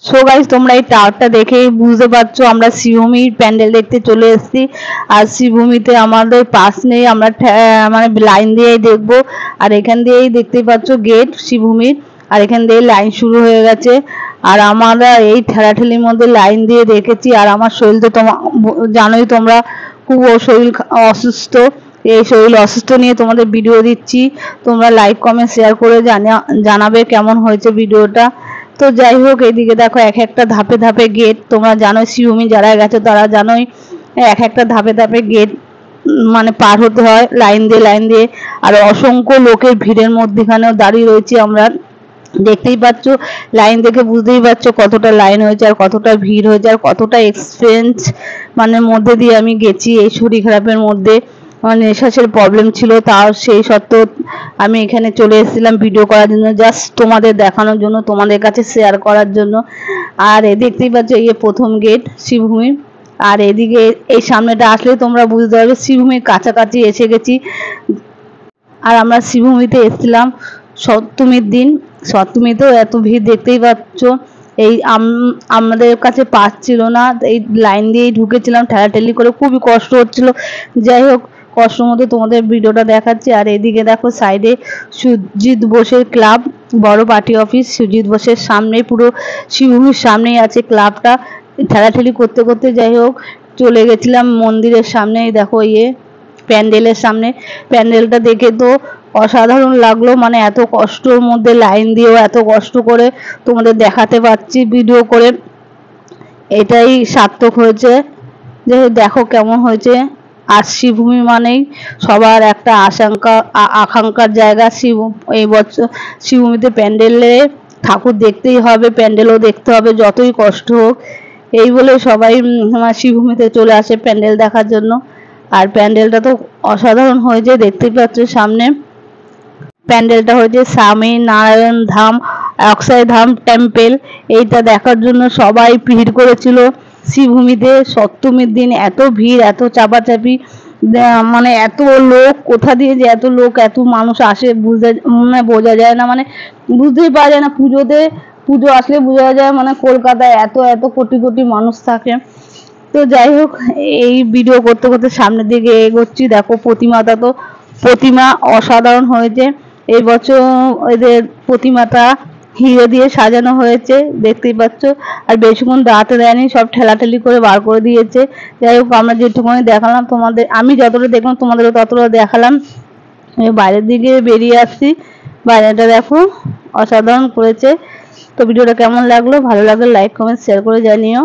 So guys, তোমরা এই টাওয়ারটা দেখে বুঝতে পারছো আমরা শিবভূমির প্যান্ডেল দেখতে চলে এসেছি। আর শিবভূমিতে আমাদের পাস নেই, আমরা মানে লাইন দিয়েই দেখবো। আর এখান দিয়েই দেখতেই পাচ্ছ গেট শিবভূমির, আর এখান দিয়ে লাইন শুরু হয়ে গেছে। আর আমরা এই ঠেলাঠেলির মধ্যে লাইন দিয়ে দেখেছি। আর আমার শরীর তো জানোই তোমরা, খুব শরীর অসুস্থ। এই শরীর অসুস্থ নিয়ে তোমাদের ভিডিও দিচ্ছি। তোমরা লাইক কমেন্ট শেয়ার করে জানাবে কেমন হয়েছে ভিডিওটা। তো যাই হোক, এদিকে দেখো এক একটা ধাপে ধাপে গেট। তোমরা জানোই শিবভূমি যারা গেছো তারা জানোই এক একটা ধাপে ধাপে গেট মানে পার হতে হয় লাইন দিয়ে। আর অসংখ্য লোকের ভিড়ের মধ্যেখানেও দাঁড়িয়ে রয়েছি আমরা। দেখতেই পাচ্ছ, লাইন দেখে বুঝতেই পারছো কতটা লাইন হয়েছে আর কতটা ভিড় হয়েছে আর কতটা এক্সপেন্স মানে মধ্যে দিয়ে আমি গেছি। এই শরীর খারাপের মধ্যে মানে নেশাসের প্রবলেম ছিল, তাও সেই সত্ত্বেও আমি এখানে চলে এসেছিলাম ভিডিও করার জন্য, জাস্ট তোমাদের দেখানোর জন্য, তোমাদের কাছে শেয়ার করার জন্য। আর দেখতেই পাচ্ছ এই প্রথম গেট শিবভূমির। আর এদিকে এই সামনেটা আসলে তোমরা বুঝতে পারবে শিবভূমির কাছাকাছি এসে গেছি। আর আমরা শিবভূমিতে এসেছিলাম সপ্তমীর দিন। সপ্তমীতেও এত ভিড় দেখতেই পাচ্ছ। এই আমাদের কাছে পাস ছিল না, এই লাইন দিয়েই ঢুকেছিলাম ঠেলাঠেলি করে, খুবই কষ্ট হচ্ছিল। যাই হোক, কষ্টের মধ্যে তোমাদের ভিডিওটা দেখাচ্ছি। আর এদিকে দেখো সাইডে সুজিত বোসের ক্লাব, বড় পার্টি অফিস সুজিত বোসের সামনেই, পুরো শিবভূমির সামনেই আছে ক্লাবটা। ঠেলাঠেলি করতে করতে যাই হোক চলে গেছিলাম মন্দিরের সামনে। দেখো প্যান্ডেলের সামনে, প্যান্ডেলটা দেখে তো অসাধারণ লাগলো। মানে এত কষ্টের মধ্যে লাইন দিয়েও এত কষ্ট করে তোমাদের দেখাতে পারছি ভিডিও করে, এটাই সার্থক হয়েছে। যে দেখো কেমন হয়েছে। আর শিবভূমি মানেই সবার একটা আকাঙ্ক্ষার জায়গা। এই বছর শিবভূমিতে প্যান্ডেলে ঠাকুর দেখতেই হবে, প্যান্ডেলও দেখতে হবে যতই কষ্ট হোক। এই বলে সবাই শিবভূমিতে চলে আসে প্যান্ডেল দেখার জন্য। আর প্যান্ডেলটা তো অসাধারণ হয়েছে, দেখতেই পাচ্ছ সামনে প্যান্ডেলটা হয়েছে স্বামী নারায়ণ ধাম অক্ষয় ধাম টেম্পেল। এইটা দেখার জন্য সবাই ভিড় করেছিল শিবভূমিতে। সপ্তমীর দিন এত ভিড়, এত চাপাচাপি, মানে এত লোক, কোথা দিয়ে যে এত লোক এত মানুষ আসে বোঝা যায় না, মানে বুঝতেই পারা যায় না। পুজো আসলে বোঝা যায়, মানে কলকাতায় এত এত কোটি কোটি মানুষ থাকে। তো যাই হোক, এই ভিডিও করতে করতে সামনের দিকে এগোচ্ছি। দেখো প্রতিমা অসাধারণ হয়েছে এই বছর। এদের প্রতিমাটা হিরে দিয়ে সাজানো হয়েছে, দেখতেই পাচ্ছ। আর বেশিক্ষণ দাঁড়াতে দেয়নি, সব ঠেলাঠেলি করে বার করে দিয়েছে। যাই হোক, আমরা যেটুকুনি দেখালাম তোমাদের, আমি যতটা দেখলাম তোমাদেরও ততটা দেখালাম। বাইরের দিকে বেরিয়ে আসছি, বাইরেটা দেখো অসাধারণ করেছে। তো ভিডিওটা কেমন লাগলো, ভালো লাগলে লাইক কমেন্ট শেয়ার করে জানিও।